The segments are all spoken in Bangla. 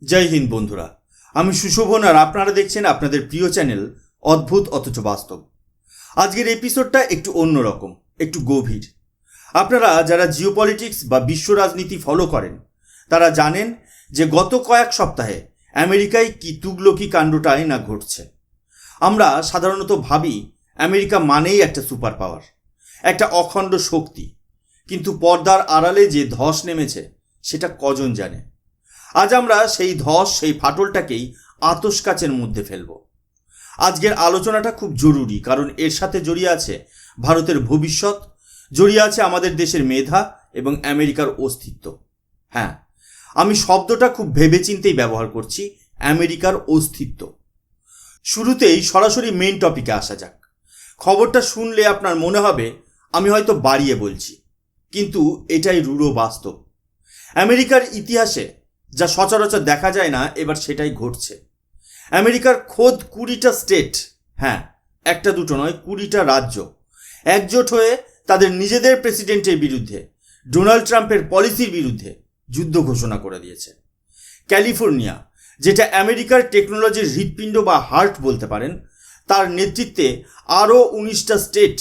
জয় হিন্দ বন্ধুরা, আমি সুশোভন আর আপনারা দেখছেন আপনাদের প্রিয় চ্যানেল অদ্ভুত অথচ বাস্তব। আজকের এপিসোডটা একটু অন্যরকম, একটু গভীর। আপনারা যারা জিওপলিটিক্স বা বিশ্ব রাজনীতি ফলো করেন তারা জানেন যে গত কয়েক সপ্তাহে আমেরিকায় কি তুগলকি কাণ্ডটাই না ঘটছে। আমরা সাধারণত ভাবি আমেরিকা মানেই একটা সুপার পাওয়ার, একটা অখণ্ড শক্তি, কিন্তু পর্দার আড়ালে যে ধস নেমেছে সেটা কজন জানে। আজ আমরা সেই ধস, সেই ফাটলটাকেই আতশ কাচের মধ্যে ফেলব। আজকের আলোচনাটা খুব জরুরি, কারণ এর সাথে জড়িয়ে আছে ভারতের ভবিষ্যৎ, জড়িয়ে আছে আমাদের দেশের মেধা এবং আমেরিকার অস্তিত্ব। হ্যাঁ, আমি শব্দটা খুব ভেবেচিন্তেই ব্যবহার করছি, আমেরিকার অস্তিত্ব। শুরুতেই সরাসরি মেইন টপিকে আসা যাক। খবরটা শুনলে আপনার মনে হবে আমি হয়তো বাড়িয়ে বলছি, কিন্তু এটাই রূঢ় বাস্তব। আমেরিকার ইতিহাসে যা সচরাচর দেখা যায় না, এবার সেটাই ঘটছে। আমেরিকার খোদ 20টা স্টেট, হ্যাঁ একটা দুটো নয়, 20টা রাজ্য একজোট হয়ে তাদের নিজেদের প্রেসিডেন্টের বিরুদ্ধে, ডোনাল্ড ট্রাম্পের পলিসির বিরুদ্ধে যুদ্ধ ঘোষণা করে দিয়েছে। ক্যালিফোর্নিয়া, যেটা আমেরিকার টেকনোলজির হৃৎপিণ্ড বা হার্ট বলতে পারেন, তার নেতৃত্বে আরও 19টা স্টেট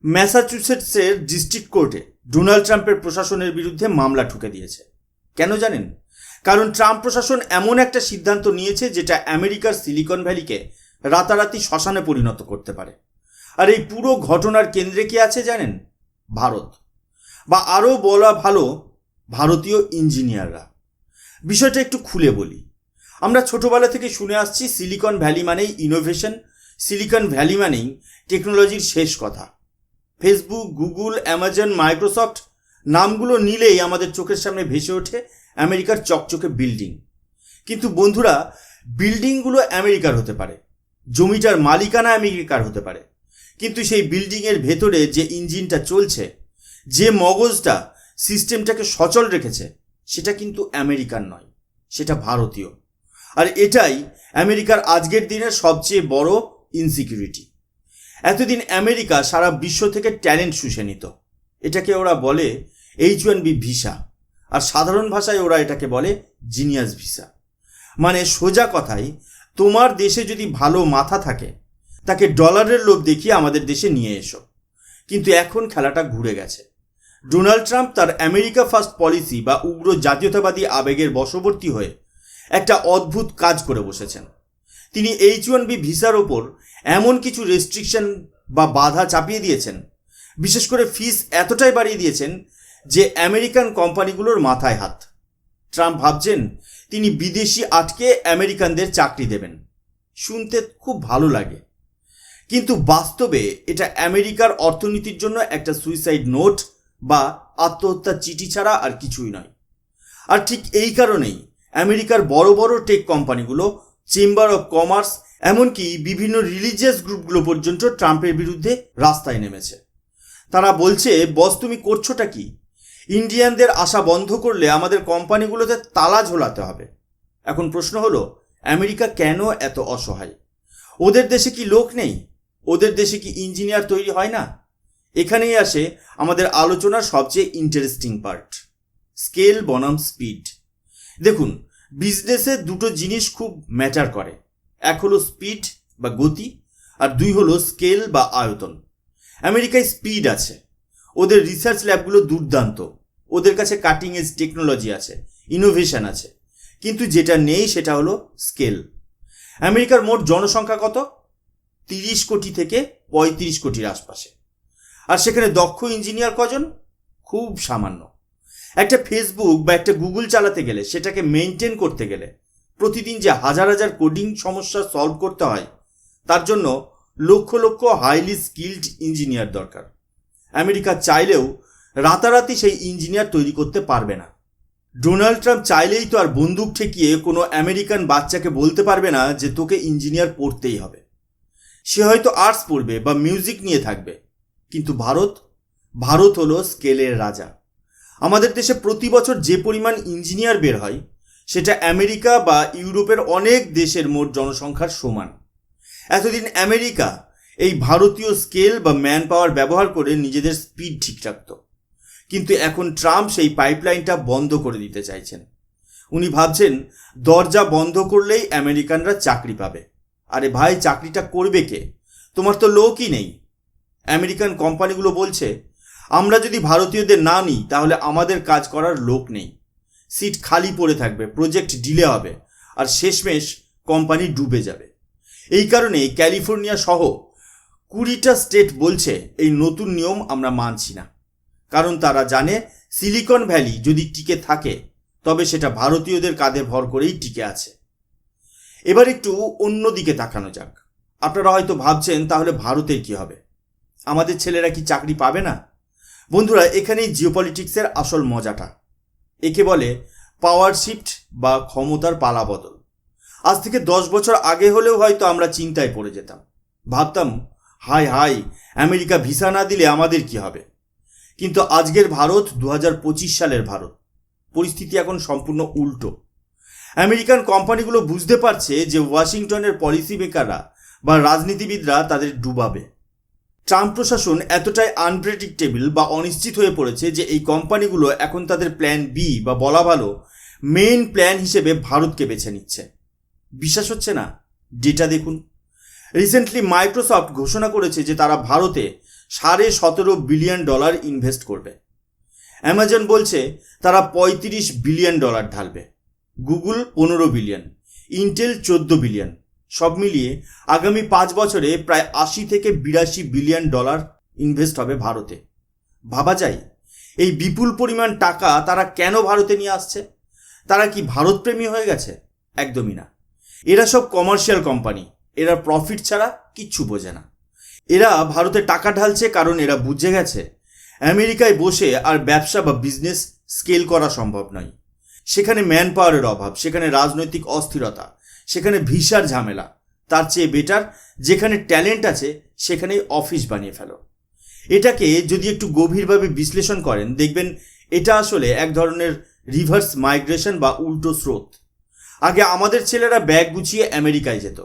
ম্যাসাচুসেটসের ডিস্ট্রিক্ট কোর্টে ডোনাল্ড ট্রাম্পের প্রশাসনের বিরুদ্ধে মামলা ঠুকে দিয়েছে। কেন জানেন? কারণ ট্রাম্প প্রশাসন এমন একটা সিদ্ধান্ত নিয়েছে যেটা আমেরিকার সিলিকন ভ্যালিকে রাতারাতি শ্মশানে পরিণত করতে পারে। আর এই পুরো ঘটনার কেন্দ্রে কি আছে জানেন? ভারত, বা আরও বলা ভালো ভারতীয় ইঞ্জিনিয়াররা। বিষয়টা একটু খুলে বলি। আমরা ছোটবেলা থেকে শুনে আসছি সিলিকন ভ্যালি মানেই ইনোভেশন, সিলিকন ভ্যালি মানেই টেকনোলজির শেষ কথা। ফেসবুক, গুগল, অ্যামাজন, মাইক্রোসফট নামগুলো নিলেই আমাদের চোখের সামনে ভেসে ওঠে আমেরিকার চকচকে বিল্ডিং। কিন্তু বন্ধুরা, বিল্ডিংগুলো আমেরিকার হতে পারে, জমিটার মালিকানা আমেরিকার হতে পারে, কিন্তু সেই বিল্ডিংয়ের ভেতরে যে ইঞ্জিনটা চলছে, যে মগজটা সিস্টেমটাকে সচল রেখেছে, সেটা কিন্তু আমেরিকার নয়, সেটা ভারতীয়। আর এটাই আমেরিকার আজকের দিনের সবচেয়ে বড় ইনসিকিউরিটি। এতদিন আমেরিকা সারা বিশ্ব থেকে ট্যালেন্ট শুষে নিত। এটাকে ওরা বলে H-1B ভিসা, আর সাধারণ ভাষায় ওরা এটাকে বলে জিনিয়াস ভিসা। মানে সোজা কথায়, তোমার দেশে যদি ভালো মাথা থাকে তাকে ডলারের লোভ দেখিয়ে আমাদের দেশে নিয়ে এসো। কিন্তু এখন খেলাটা ঘুরে গেছে। ডোনাল্ড ট্রাম্প তার আমেরিকা ফার্স্ট পলিসি বা উগ্র জাতীয়তাবাদী আবেগের বশবর্তী হয়ে একটা অদ্ভুত কাজ করে বসেছেন। তিনি H-1B ভিসার ওপর এমন কিছু রেস্ট্রিকশন বা বাধা চাপিয়ে দিয়েছেন, বিশেষ করে ফিস এতটাই বাড়িয়ে দিয়েছেন যে আমেরিকান কোম্পানিগুলোর মাথায় হাত। ট্রাম্প ভাবছেন তিনি বিদেশি আটকে আমেরিকানদের চাকরি দেবেন। শুনতে খুব ভালো লাগে, কিন্তু বাস্তবে এটা আমেরিকার অর্থনীতির জন্য একটা সুইসাইড নোট বা আত্মহত্যার চিঠি ছাড়া আর কিছুই নয়। আর ঠিক এই কারণেই আমেরিকার বড় বড় টেক কোম্পানিগুলো, চেম্বার অফ কমার্স, এমনকি বিভিন্ন রিলিজিয়াস গ্রুপগুলো পর্যন্ত ট্রাম্পের বিরুদ্ধে রাস্তায় নেমেছে। তারা বলছে, বস তুমি করছোটা কি? ইন্ডিয়ানদের আসা বন্ধ করলে আমাদের কোম্পানিগুলোতে তালা ঝোলাতে হবে। এখন প্রশ্ন হলো, আমেরিকা কেন এত অসহায়? ওদের দেশে কি লোক নেই? ওদের দেশে কি ইঞ্জিনিয়ার তৈরি হয় না? এখানেই আসে আমাদের আলোচনার সবচেয়ে ইন্টারেস্টিং পার্ট, স্কেল বনাম স্পিড। দেখুন, বিজনেসে দুটো জিনিস খুব ম্যাটার করে। এক হলো স্পিড বা গতি, আর দুই হলো স্কেল বা আয়তন। আমেরিকায় স্পিড আছে, ওদের রিসার্চ ল্যাবগুলো দুর্দান্ত, ওদের কাছে কাটিং এজ টেকনোলজি আছে, ইনোভেশন আছে, কিন্তু যেটা নেই সেটা হলো স্কেল। আমেরিকার মোট জনসংখ্যা কত? 30 কোটি থেকে 35 কোটির আশপাশে। আর সেখানে দক্ষ ইঞ্জিনিয়ার কজন? খুব সামান্য। একটা ফেসবুক বা একটা গুগল চালাতে গেলে, সেটাকে মেনটেন করতে গেলে প্রতিদিন যে হাজার হাজার কোডিং সমস্যা সলভ করতে হয়, তার জন্য lakh lakh highly skilled engineer দরকার। আমেরিকা চাইলেও রাতারাতি সেই ইঞ্জিনিয়ার তৈরি করতে পারবে না। ডোনাল্ড ট্রাম্প চাইলেই তো আর বন্দুক ঠেকিয়ে কোনো আমেরিকান বাচ্চাকে বলতে পারবে না যে তোকে ইঞ্জিনিয়ার পড়তেই হবে। সে হয়তো আর্টস পড়বে বা মিউজিক নিয়ে থাকবে, কিন্তু ভারত হলো স্কেলের রাজা। আমাদের দেশে প্রতি বছর যে পরিমাণ ইঞ্জিনিয়ার বের হয়, সেটা আমেরিকা বা ইউরোপের অনেক দেশের মোট জনসংখ্যার সমান। এতদিন আমেরিকা এই ভারতীয় স্কেল বা ম্যান পাওয়ার ব্যবহার করে নিজেদের স্পিড ঠিক রাখত, কিন্তু এখন ট্রাম্প সেই পাইপলাইনটা বন্ধ করে দিতে চাইছেন। উনি ভাবছেন দরজা বন্ধ করলেই আমেরিকানরা চাকরি পাবে। আরে ভাই, চাকরিটা করবে কে? তোমার তো লোকই নেই। আমেরিকান কোম্পানিগুলো বলছে আমরা যদি ভারতীয়দের না নিই তাহলে আমাদের কাজ করার লোক নেই, সিট খালি পড়ে থাকবে, প্রজেক্ট ডিলে হবে, আর শেষমেশ কোম্পানি ডুবে যাবে। এই কারণে ক্যালিফোর্নিয়া সহ 20টা স্টেট বলছে এই নতুন নিয়ম আমরা মানছি না, কারণ তারা জানে সিলিকন ভ্যালি যদি টিকে থাকে তবে সেটা ভারতীয়দের কাঁধে ভর করেই টিকে আছে। এবার একটু অন্য দিকে তাকানো যাক। আপনারা হয়তো ভাবছেন তাহলে ভারতের কি হবে? আমাদের ছেলেরা কি চাকরি পাবে না? বন্ধুরা, এখানেই জিওপলিটিক্সের আসল মজাটা। একে বলে পাওয়ার শিফট বা ক্ষমতার পালাবদল। আজ থেকে 10 বছর আগে হলেও হয়তো আমরা চিন্তায় পড়ে যেতাম, ভাবতাম হাই হাই, আমেরিকা ভিসা না দিলে আমাদের কি হবে। কিন্তু আজকের ভারত 2025 সালের ভারত, পরিস্থিতি এখন সম্পূর্ণ উল্টো। আমেরিকান কোম্পানিগুলো বুঝতে পারছে যে ওয়াশিংটনের পলিসি মেকাররা বা রাজনীতিবিদরা তাদের ডুবাবে। ট্রাম্প প্রশাসন এতটাই আনপ্রেডিক্টেবল বা অনিশ্চিত হয়ে পড়েছে যে এই কোম্পানিগুলো এখন তাদের প্ল্যান বি বা বলা ভালো মেইন প্ল্যান হিসেবে ভারতকে বেছে নিচ্ছে। বিশ্বাস হচ্ছে না? ডেটা দেখুন। রিসেন্টলি মাইক্রোসফট ঘোষণা করেছে যে তারা ভারতে $17.5 বিলিয়ন ইনভেস্ট করবে। অ্যামাজন বলছে তারা $35 বিলিয়ন ঢালবে। Google 15 billion, Intel 14 billion. সব মিলিয়ে আগামী 5 বছরে প্রায় 80 থেকে 82 বিলিয়ন ডলার ইনভেস্ট হবে ভারতে। ভাবা যায় এই বিপুল পরিমাণ টাকা তারা কেন ভারতে নিয়ে আসছে? তারা কি ভারতপ্রেমী হয়ে গেছে? একদমই না। এরা সব কমার্শিয়াল কোম্পানি, এরা প্রফিট ছাড়া কিচ্ছু বোঝে না। এরা ভারতে টাকা ঢালছে কারণ এরা বুঝে গেছে আমেরিকায় বসে আর ব্যবসা বা বিজনেস স্কেল করা সম্ভব নয়। সেখানে ম্যান পাওয়ারের অভাব, সেখানে রাজনৈতিক অস্থিরতা, সেখানে ভিসার ঝামেলা। তার চেয়ে বেটার যেখানে ট্যালেন্ট আছে সেখানেই অফিস বানিয়ে ফেলো। এটাকে যদি একটু গভীরভাবে বিশ্লেষণ করেন দেখবেন এটা আসলে এক ধরনের রিভার্স মাইগ্রেশন বা উল্টো স্রোত। আগে আমাদের ছেলেরা ব্যাগ গুছিয়ে আমেরিকায় যেত,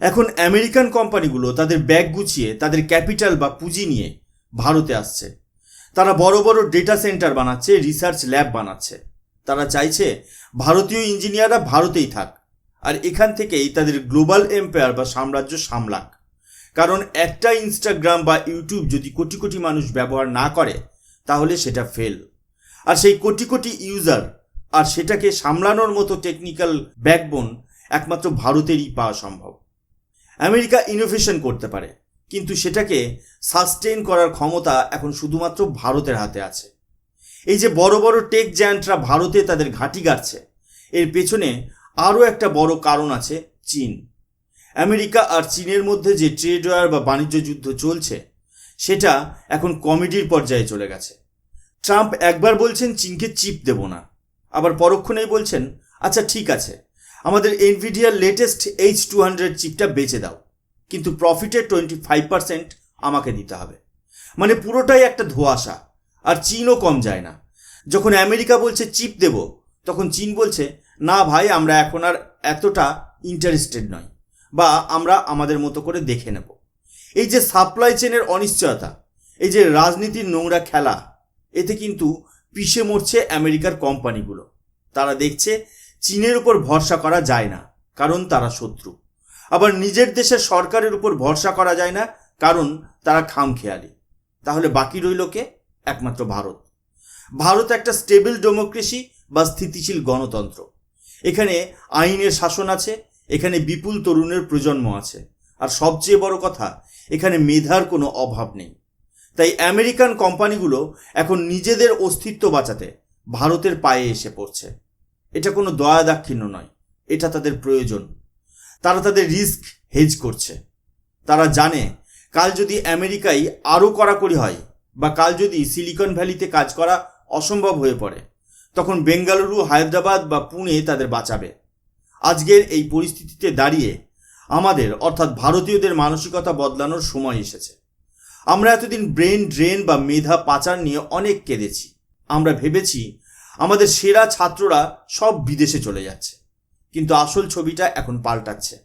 এখন আমেরিকান কোম্পানিগুলো তাদের ব্যাগ গুছিয়ে তাদের ক্যাপিটাল বা পুঁজি নিয়ে ভারতে আসছে। তারা বড় বড় ডেটা সেন্টার বানাচ্ছে, রিসার্চ ল্যাব বানাচ্ছে। তারা চাইছে ভারতীয় ইঞ্জিনিয়াররা ভারতেই থাক আর এখান থেকেই তাদের গ্লোবাল এম্পায়ার বা সাম্রাজ্য সামলাক। কারণ একটা ইনস্টাগ্রাম বা ইউটিউব যদি কোটি কোটি মানুষ ব্যবহার না করে তাহলে সেটা ফেল। আর সেই কোটি কোটি ইউজার আর সেটাকে সামলানোর মতো টেকনিক্যাল ব্যাকবোন একমাত্র ভারতেরই পাওয়া সম্ভব। আমেরিকা ইনোভেশন করতে পারে, কিন্তু সেটাকে সাস্টেইন করার ক্ষমতা এখন শুধুমাত্র ভারতের হাতে আছে। এই যে বড় বড় টেক জায়ান্টরা ভারতে তাদের ঘাঁটি গাড়ছে, এর পেছনে আরও একটা বড় কারণ আছে, চীন। আমেরিকা আর চীনের মধ্যে যে ট্রেড ওয়ার বা বাণিজ্য যুদ্ধ চলছে সেটা এখন কমেডির পর্যায়ে চলে গেছে। ট্রাম্প একবার বলছেন চীনকে চিপ দেব না, আবার পরক্ষণেই বলছেন আচ্ছা ঠিক আছে, আমাদের এনভিডিয়ার লেটেস্ট H200 চিপটা বেচে দাও, কিন্তু প্রফিটের 25% আমাকে দিতে হবে। মানে পুরোটাই একটা ধোঁয়াশা। আর চীনও কম যায় না। যখন আমেরিকা বলছে চিপ দেব তখন চীন বলছে না ভাই, আমরা এখন আর এতটা ইন্টারেস্টেড নয়, বা আমরা আমাদের মতো করে দেখে নেব। এই যে সাপ্লাই চেনের অনিশ্চয়তা, এই যে রাজনীতির নোংরা খেলা, এতে কিন্তু পিষে মরছে আমেরিকার কোম্পানিগুলো। তারা দেখছে চীনের উপর ভরসা করা যায় না কারণ তারা শত্রু, আবার নিজের দেশের সরকারের উপর ভরসা করা যায় না কারণ তারা খামখেয়ালি। তাহলে বাকি রইল কে? একমাত্র ভারত। ভারত একটা স্টেবল ডেমোক্রেসি বা স্থিতিশীল গণতন্ত্র। এখানে আইনের শাসন আছে, এখানে বিপুল তরুণের প্রজন্ম আছে, আর সবচেয়ে বড় কথা এখানে মেধার কোনো অভাব নেই। তাই আমেরিকান কোম্পানিগুলো এখন নিজেদের অস্তিত্ব বাঁচাতে ভারতের পায়ে এসে পড়ছে। এটা কোনো দয়া দাক্ষিণ্য নয়, এটা তাদের প্রয়োজন। তারা তাদের রিস্ক হেজ করছে। তারা জানে কাল যদি আমেরিকায় আরও কড়াকড়ি হয় বা কাল যদি সিলিকন ভ্যালিতে কাজ করা অসম্ভব হয়ে পড়ে তখন বেঙ্গালুরু, হায়দ্রাবাদ বা পুনে তাদের বাঁচাবে। আজকের এই পরিস্থিতিতে দাঁড়িয়ে আমাদের অর্থাৎ ভারতীয়দের মানসিকতা বদলানোর সময় এসেছে। আমরা এতদিন ব্রেন ড্রেন বা মেধা পাচার নিয়ে অনেক কেঁদেছি। আমরা ভেবেছি আমাদের সেরা ছাত্ররা সব বিদেশে চলে যাচ্ছে, কিন্তু আসল ছবিটা এখন পাল্টাচ্ছে।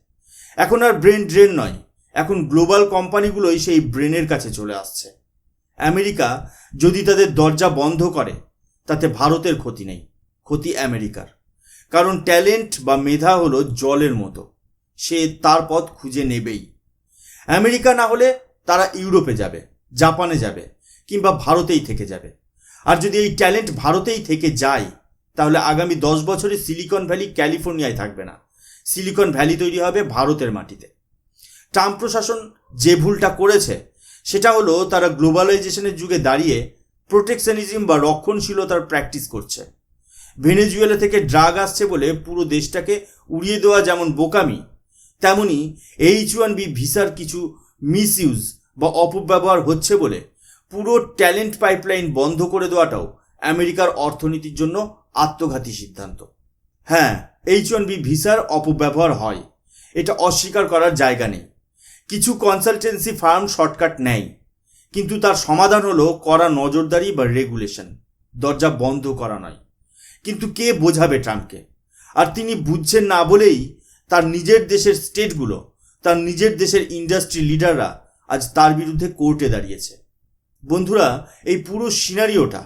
এখন আর ব্রেন ড্রেন নয়, এখন গ্লোবাল কোম্পানিগুলোই সেই ব্রেনের কাছে চলে আসছে। আমেরিকা যদি তাদের দরজা বন্ধ করে তাতে ভারতের ক্ষতি নেই, ক্ষতি আমেরিকার। কারণ ট্যালেন্ট বা মেধা হলো জলের মতো, সে তার পথ খুঁজে নেবেই। আমেরিকা না হলে তারা ইউরোপে যাবে, জাপানে যাবে, কিংবা ভারতেই থেকে যাবে। আর যদি এই ট্যালেন্ট ভারতেই থেকে যায়, তাহলে আগামী 10 বছরে সিলিকন ভ্যালি ক্যালিফোর্নিয়ায় থাকবে না, সিলিকন ভ্যালি তৈরি হবে ভারতের মাটিতে। ট্রাম্প প্রশাসন যে ভুলটা করেছে সেটা হলো তারা গ্লোবালাইজেশনের যুগে দাঁড়িয়ে প্রোটেকশনিজম বা রক্ষণশীলতার প্র্যাকটিস করছে। ভেনেজুয়েলা থেকে ড্রাগ আসছে বলে পুরো দেশটাকে উড়িয়ে দেওয়া যেমন বোকামি, তেমনি H1B ভিসার কিছু মিসইউজ বা অপব্যবহার হচ্ছে বলে পুরো ট্যালেন্ট পাইপলাইন বন্ধ করে দেওয়াটাও আমেরিকার অর্থনীতির জন্য আত্মঘাতী সিদ্ধান্ত। হ্যাঁ, H1B ভিসার অপব্যবহার হয়, এটা অস্বীকার করার জায়গা নেই। কিছু কনসালটেন্সি ফার্ম শর্টকাট নেয়, কিন্তু তার সমাধান হলো কড়া নজরদারি বা রেগুলেশন, দরজা বন্ধ করা নয়। কিন্তু কে বোঝাবে ট্রাম্পকে? আর তিনি বুঝছেন না বলেই তার নিজের দেশের স্টেটগুলো, তার নিজের দেশের ইন্ডাস্ট্রি লিডাররা আজ তার বিরুদ্ধে কোর্টে দাঁড়িয়েছে। বন্ধুরা, এই পুরো সিনারিওটা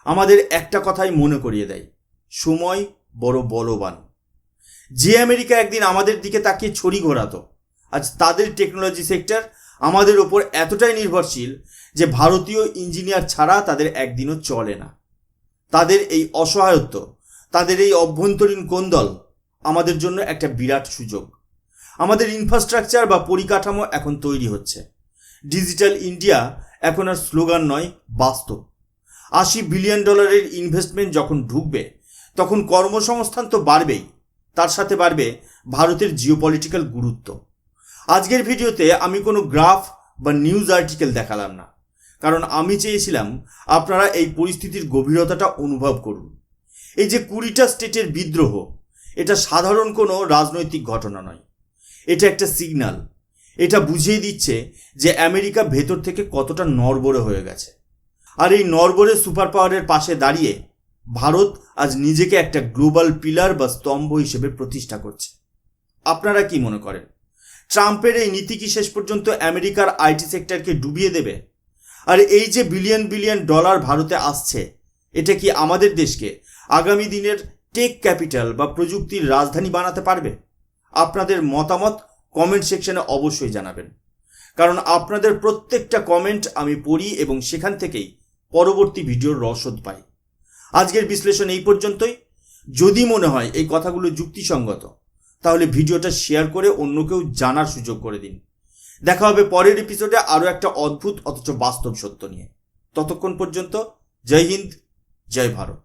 আমাদের একটা কথাই মনে করিয়ে দেয়, সময় বড় বলবান। যে আমেরিকা একদিন আমাদের দিকে তাকিয়ে ছড়ি ঘোরাতো, আজ তাদের টেকনোলজি সেক্টর আমাদের ওপর এতটাই নির্ভরশীল যে ভারতীয় ইঞ্জিনিয়ার ছাড়া তাদের একদিনও চলে না। তাদের এই অসহায়ত্ব, তাদের এই অভ্যন্তরীণ কোন্দল আমাদের জন্য একটা বিরাট সুযোগ। আমাদের ইনফ্রাস্ট্রাকচার বা পরিকাঠামো এখন তৈরি হচ্ছে। ডিজিটাল ইন্ডিয়া এখন আর স্লোগান নয়, বাস্তব। $80 বিলিয়ন ইনভেস্টমেন্ট যখন ঢুকবে, তখন কর্মসংস্থান তো বাড়বেই, তার সাথে বাড়বে ভারতের জিওপলিটিক্যাল গুরুত্ব। আজকের ভিডিওতে আমি কোনো গ্রাফ বা নিউজ আর্টিকেল দেখালাম না, কারণ আমি চেয়েছিলাম আপনারা এই পরিস্থিতির গভীরতাটা অনুভব করুন। এই যে 20টা স্টেটের বিদ্রোহ, এটা সাধারণ কোনো রাজনৈতিক ঘটনা নয়, এটা একটা সিগন্যাল। এটা বুঝিয়ে দিচ্ছে যে আমেরিকা ভেতর থেকে কতটা নড়বড়ে হয়ে গেছে। আর এই নড়বড়ে সুপার পাওয়ারের পাশে দাঁড়িয়ে ভারত আজ নিজেকে একটা গ্লোবাল পিলার বা স্তম্ভ হিসেবে প্রতিষ্ঠা করছে। আপনারা কি মনে করেন, ট্রাম্পের এই নীতি কি শেষ পর্যন্ত আমেরিকার আইটি সেক্টরকে ডুবিয়ে দেবে? আর এই যে বিলিয়ন বিলিয়ন ডলার ভারতে আসছে, এটা কি আমাদের দেশকে আগামী দিনের টেক ক্যাপিটাল বা প্রযুক্তির রাজধানী বানাতে পারবে? আপনাদের মতামত কমেন্ট সেকশনে অবশ্যই জানাবেন, কারণ আপনাদের প্রত্যেকটা কমেন্ট আমি পড়ি এবং সেখান থেকেই পরবর্তী ভিডিওর রসদ পাই। আজকের বিশ্লেষণ এই পর্যন্তই। যদি মনে হয় এই কথাগুলো যুক্তিসঙ্গত, তাহলে ভিডিওটা শেয়ার করে অন্য কেউ জানার সুযোগ করে দিন। দেখা হবে পরের এপিসোডে আরও একটা অদ্ভুত অথচ বাস্তব সত্য নিয়ে। ততক্ষণ পর্যন্ত জয় হিন্দ, জয় ভারত।